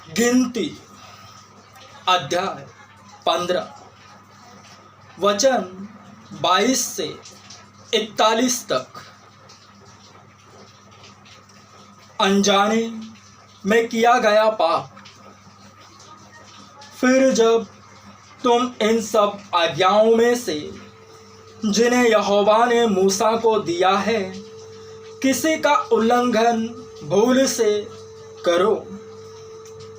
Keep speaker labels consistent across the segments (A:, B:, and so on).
A: गिनती अध्याय 15 वचन 22 से 41 तक। अनजाने में किया गया पाप। फिर जब तुम इन सब आज्ञाओं में से जिन्हें यहोवा ने मूसा को दिया है किसी का उल्लंघन भूल से करो,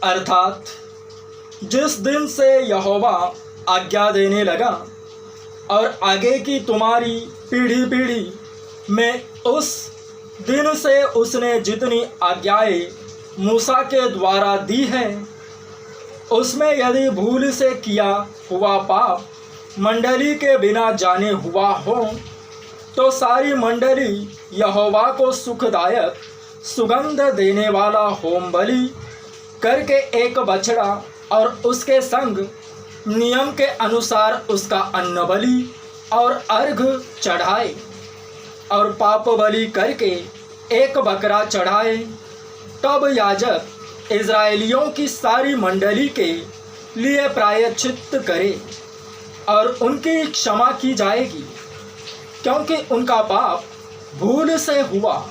A: अर्थात जिस दिन से यहोवा आज्ञा देने लगा और आगे की तुम्हारी पीढ़ी पीढ़ी में उस दिन से उसने जितनी आज्ञाएं मूसा के द्वारा दी है, उसमें यदि भूल से किया हुआ पाप मंडली के बिना जाने हुआ हो, तो सारी मंडली यहोवा को सुखदायक सुगंध देने वाला होम बलि करके एक बछड़ा और उसके संग नियम के अनुसार उसका अन्न बलि और अर्घ चढ़ाए और पाप बलि करके एक बकरा चढ़ाए। तब याजक इज़राइलियों की सारी मंडली के लिए प्रायश्चित करे और उनकी क्षमा की जाएगी, क्योंकि उनका पाप भूल से हुआ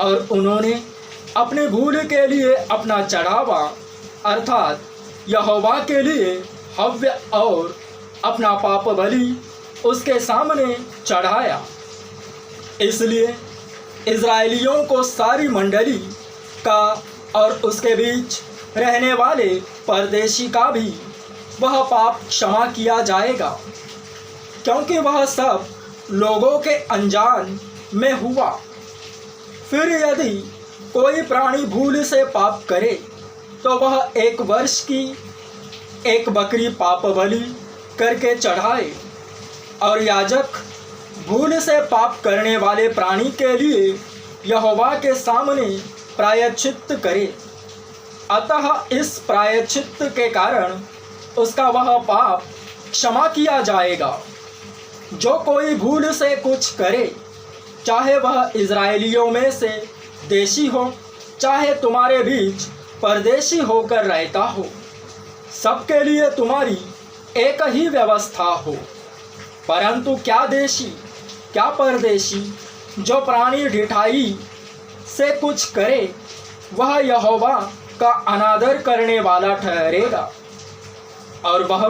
A: और उन्होंने अपनी भूल के लिए अपना चढ़ावा अर्थात यहोवा के लिए हव्य और अपना पाप बलि उसके सामने चढ़ाया। इसलिए इज़राइलियों को सारी मंडली का और उसके बीच रहने वाले परदेशी का भी वह पाप क्षमा किया जाएगा, क्योंकि वह सब लोगों के अनजान में हुआ। फिर यदि कोई प्राणी भूल से पाप करे तो वह 1 वर्ष की एक बकरी पाप बलि करके चढ़ाए और याजक भूल से पाप करने वाले प्राणी के लिए यहोवा के सामने प्रायश्चित करे। अतः इस प्रायश्चित के कारण उसका वह पाप क्षमा किया जाएगा। जो कोई भूल से कुछ करे, चाहे वह इज़राइलियों में से देशी हो चाहे तुम्हारे बीच परदेशी होकर रहता हो, सबके लिए तुम्हारी एक ही व्यवस्था हो। परंतु क्या देशी क्या परदेशी जो प्राणी ढिठाई से कुछ करे, वह यहोवा का अनादर करने वाला ठहरेगा और वह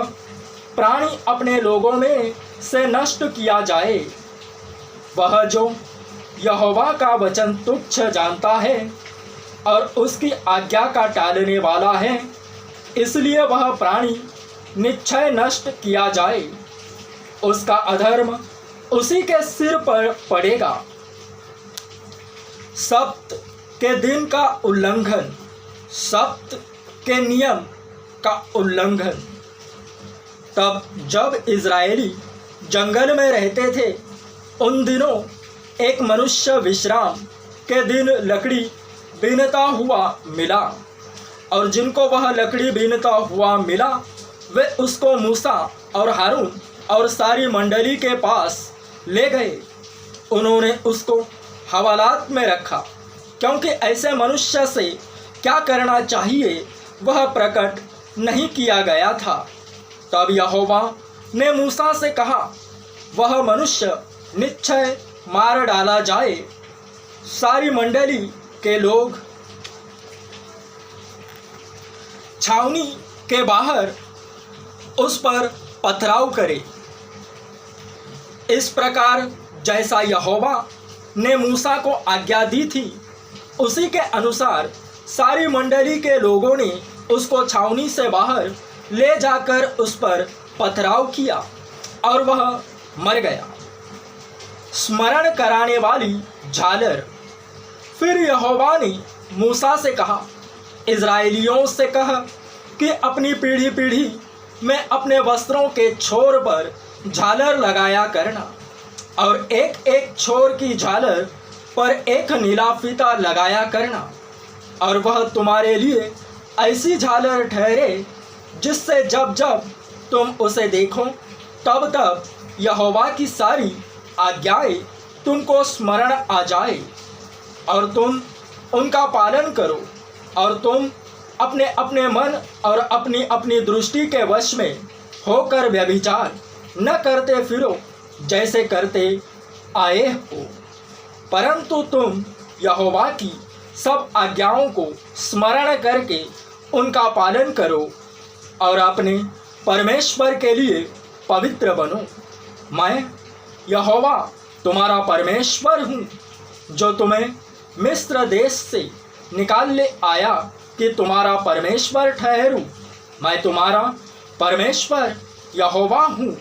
A: प्राणी अपने लोगों में से नष्ट किया जाए। वह जो यहोवा का वचन तुच्छ जानता है और उसकी आज्ञा का टालने वाला है, इसलिए वह प्राणी निश्चय नष्ट किया जाए। उसका अधर्म उसी के सिर पर पड़ेगा। सप्त के दिन का उल्लंघन, सप्त के नियम का उल्लंघन। तब जब इज़राइली जंगल में रहते थे, उन दिनों एक मनुष्य विश्राम के दिन लकड़ी बीनता हुआ मिला, और जिनको वह लकड़ी बीनता हुआ मिला वे उसको मूसा और हारून और सारी मंडली के पास ले गए। उन्होंने उसको हवालात में रखा, क्योंकि ऐसे मनुष्य से क्या करना चाहिए वह प्रकट नहीं किया गया था। तब यहोवा ने मूसा से कहा, वह मनुष्य निश्चय मार डाला जाए। सारी मंडली के लोग छावनी के बाहर उस पर पथराव करे। इस प्रकार जैसा यहोवा ने मूसा को आज्ञा दी थी, उसी के अनुसार सारी मंडली के लोगों ने उसको छावनी से बाहर ले जाकर उस पर पथराव किया और वह मर गया। स्मरण कराने वाली झालर। फिर यहोवा ने मूसा से कहा, इज़राइलियों से कह कि अपनी पीढ़ी पीढ़ी में अपने वस्त्रों के छोर पर झालर लगाया करना, और एक एक छोर की झालर पर एक नीला फीता लगाया करना, और वह तुम्हारे लिए ऐसी झालर ठहरे जिससे जब जब तुम उसे देखो तब तब यहोवा की सारी आज्ञाएं तुमको स्मरण आ जाए और तुम उनका पालन करो, और तुम अपने अपने मन और अपनी अपनी दृष्टि के वश में होकर व्यभिचार न करते फिरो जैसे करते आए हो, परंतु तुम यहोवा की सब आज्ञाओं को स्मरण करके उनका पालन करो और अपने परमेश्वर के लिए पवित्र बनो। मैं यहोवा तुम्हारा परमेश्वर हूँ, जो तुम्हें मिस्र देश से निकाल ले आया कि तुम्हारा परमेश्वर ठहरूं। मैं तुम्हारा परमेश्वर यहोवा हूँ,